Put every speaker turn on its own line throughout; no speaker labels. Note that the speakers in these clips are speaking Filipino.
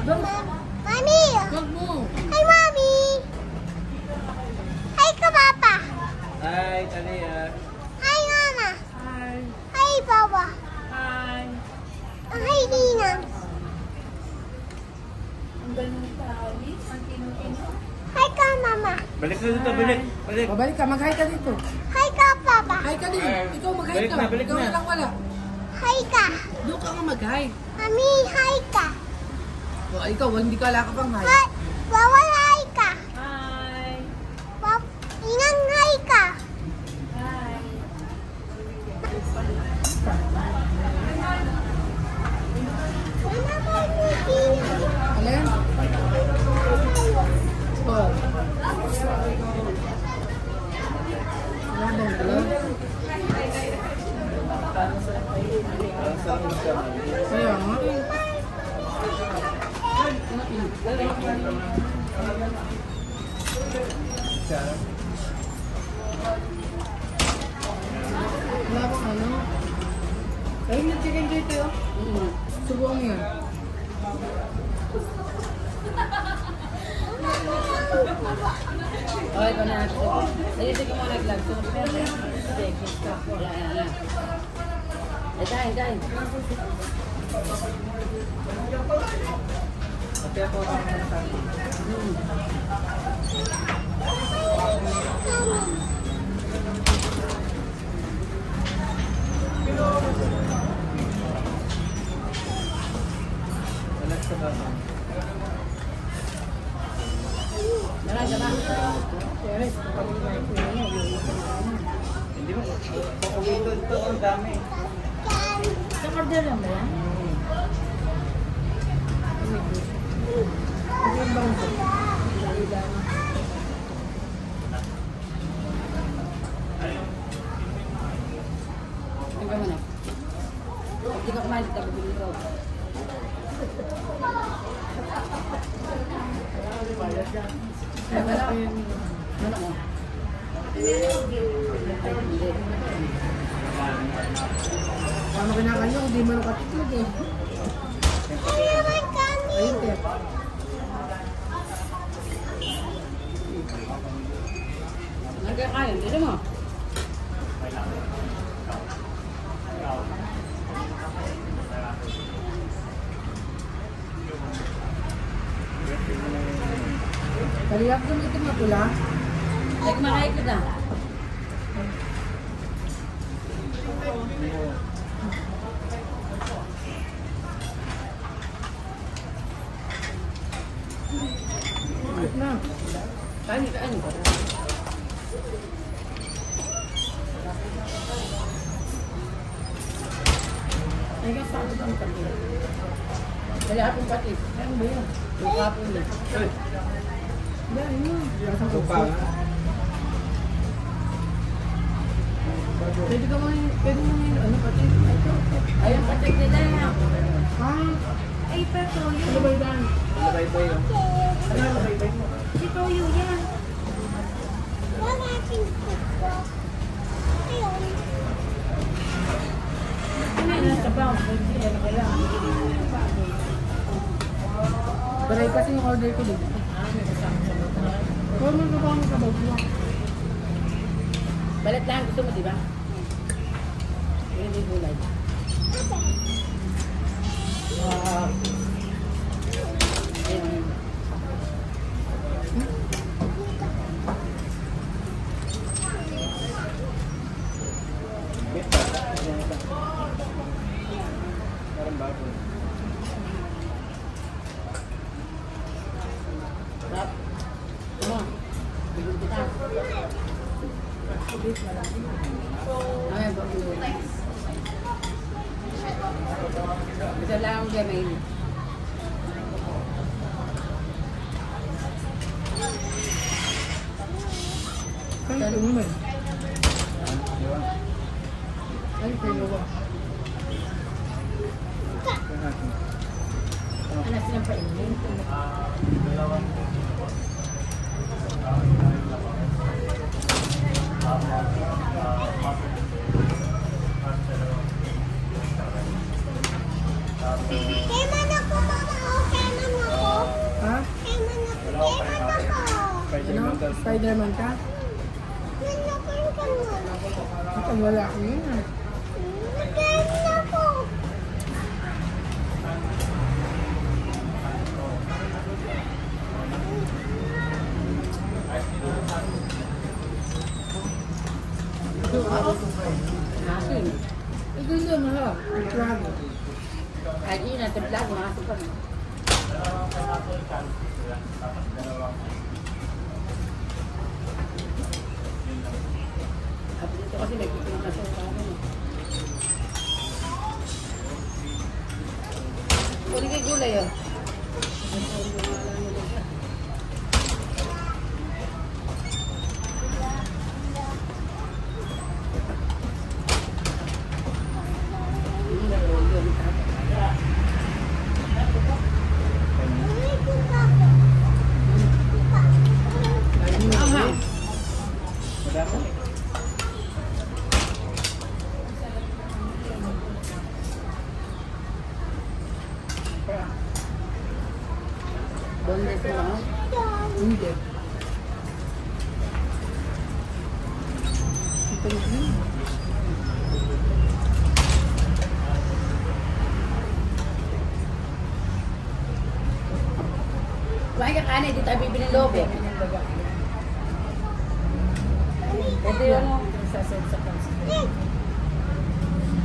Mami!
Wag mo.
Hi, Mami! Hi ka, Papa!
Hi, Tania.
Hi, Mama!
Hi.
Hi, Papa!
Hi.
Hi, Ninang!
Ang galing tali. Ang kino-kino.
Hi ka, Mama!
Balik na dito, balik. Balik.
Babalik ka, mag-hi ka dito.
Hi ka, Papa!
Hi ka din. Ikaw mag-hi
Balik
ka.
na, balik
Ikaw
na.
na lang wala.
Hi ka!
Doon ka nga mag-hi.
Mami, hi ka!
O, ikaw, hindi ka wala ka pang hi.
Hi! Bawal hi ka!
Hi.
Inang hi ka!
Hi.
Mama, Mami!
Alin? Oh. Wala bang vlog? Kaya nga. Wala bang ano? Ayun yung chicken dito yun. Subukan mo yan.
Okay, ito na natin. Ayusin ko muna nag-vlog. So, sige, stop. Yan. Eh, kain.
Ate ako ako na sa akin. Alas sa baba. Hindi mo. Ito ang dami.
Sa order lang ba yan? Ang gama na. Hindi ka kumalit ka, bibili ko. Ano mo?
Paano kinakanya kung di mo nakatiklog eh. Ayun, Tep.
Nagkakain, dito mo.
Kaliyap doon ito matula.
Ay, kumakain ka na.
Bakit na?
Kain. Ay, ka pa ako ang pati. Kaya akong pati. Ano ba yun? Yung kapon niya.
Yan, yun.
Ito pa.
Pwede ka mo yung ano pati.
Ayun, pati nila.
Ah,
Ay, pero
ano ba yan?
Bye-bye yun. Ano bye-bye mo?
si Toyo yan. Wala ating kuko. Ayun.
Ano sa bang? Ano kaya?
Baray kasi yung order ko dito. Kung ano ba ang kabaw mo?
Balat lang gusto mo, di ba? Hindi gulay. Ayun.
Parang bago.
Sarap. Ano? Bigyan kita. Ay, bago. Ito lang ang gamay.
Ay, ito naman. Ay, kayo ba?
Ano silang painin?
Kaya man ako, Mama. Okay, Mama.
daw.
Spider-Man ka?
Nanakan ka mo.
Ito wala ko yun ah.
Nagain ako.
Masin.
Ito yun, mahal. Trago.
Kahit yun natin vlog, masin pa. At dito kasi nagtitinag na sa usapan. Kunin kay gulay yun.
May kuka ko.
Anghang.
Madami.
Boneless mo lang.
Hindi. Ito yun.
Kumain ka kanin, dito tayo bibili ng lobo. Ito yun. Isaset sa pansin.
Hey!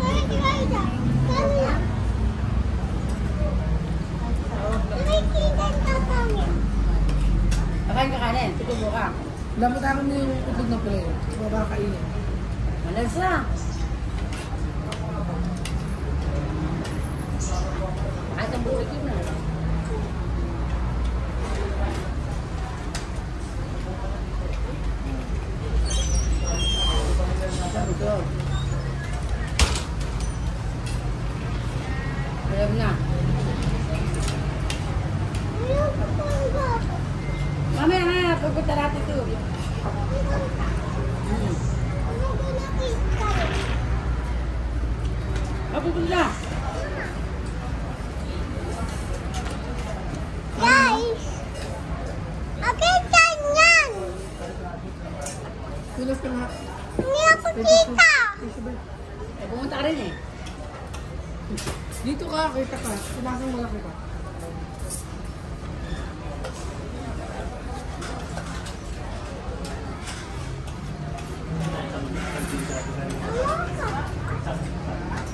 Ay, Raida. Kanya. May kitan ka kami.
Kakain ka kanin, tutubo ka.
Lamatakan mo yung itlog na pula yun. Makakainin.
Malansa. Kahit ang buhay yun na. Sabi ko. Alam na.
Ayaw ko pangga.
Mamaya na, pupunta natin ito.
Ano ko nakita?
Pupunta.
Guys! Nakita niyan!
Pilas ka nga.
Hindi ako kita!
Eh, pumunta ka rin eh.
Dito ka, kita ka. Pinasang wala kita.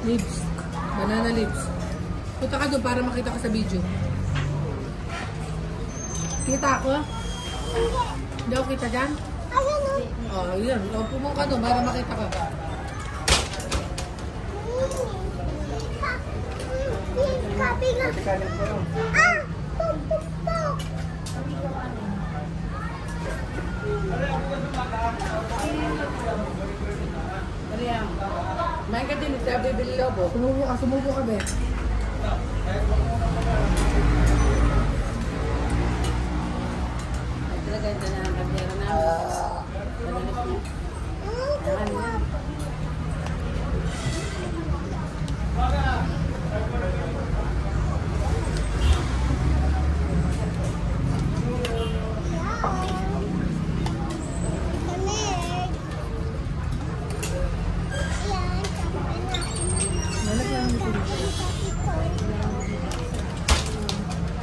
Lips. Banana lips. Punta ka doon para makita ka sa video. Kita ako? Hindi ako kita dyan?
Ayun o.
Oh, yun. O, pumunta ka doon para makita ka.
Kabila.
Kanin pa rin.
Ah! Puk, puk, puk.
Mariam. Kumain ka din, ito bibili lobo.
Sumubo ka, be.
Ay, talaga ito na ang kapira na. Madalas na. Alam na.
Tamig. Yan, sabi natin.
Lalagyan mo ito.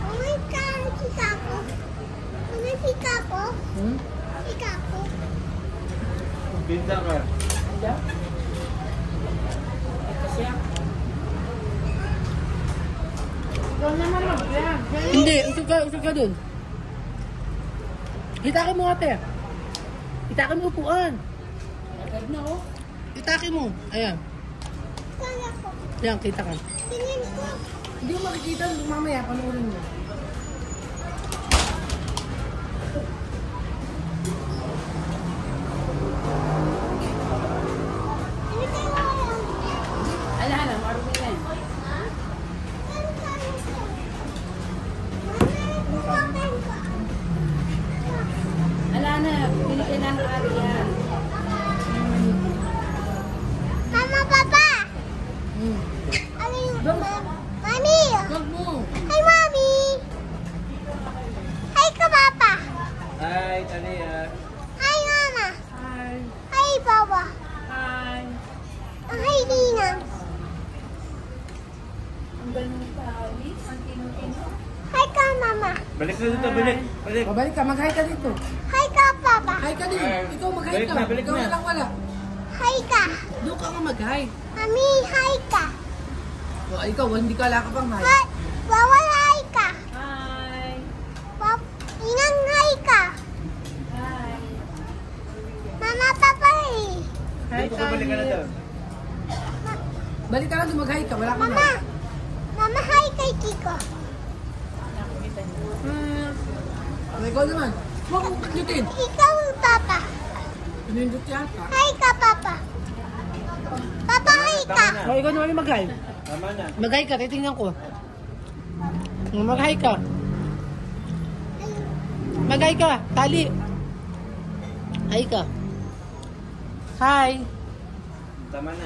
Oh my God, kita ko. Ano kita ko?
Hmm?
Kita ko.
Binta ka.
Ito? Ito siya. Ikaw naman mag-vlog.
Hindi, usog ka dun. Hitakin mo ate. Hitakin mo upuan.
Agad na oh.
Hitakin mo. Ayan.
Kaya ko.
Ayan, kita ka.
Tingin ko.
Hindi mo makikita. Mamaya, panoorin mo.
Ano kayo yan?
Ala na, marumi na. Ala na, binigyan na ng ari yan.
Mama, Papa!
Hmm.
Ano yung...
Dog.
Mami!
Huwag mo.
Hi, Mami! Hi ka, Papa!
Ay, Tania. Balik na dito, balik. Balik.
Babalik ka, mag-hi ka dito.
Hi ka, Papa.
Hi ka din. Ikaw mag-hi
Balik
ka.
na, balik
Ikaw
na.
walang wala.
Hi ka.
Doon ka nga mag-hi.
Mami, hi ka.
O, ikaw, hindi ka wala ka pang hi.
Hi. Bawal hi ka.
Hi!
Inang hi ka.
Hi!
Mama, Papa, hi.
Dito ka, balik ka na doon.
Balik ka lang doon mag-hi ka. Wala kang
Mama.
hi.
Mama, hi kay Kiko.
Nakikita niyo.
Ikaw naman. Huwag mong pindutin.
Ikaw, Papa.
Pinindot yata.
Hi ka, Papa. Papa, hi ka.
O, ikaw naman yung mag-hi.
Tama na.
Mag-hi ka, titingnan ko. Mag-hi ka. Mag-hi ka. Tali. Hi ka. Hi.
Tama na.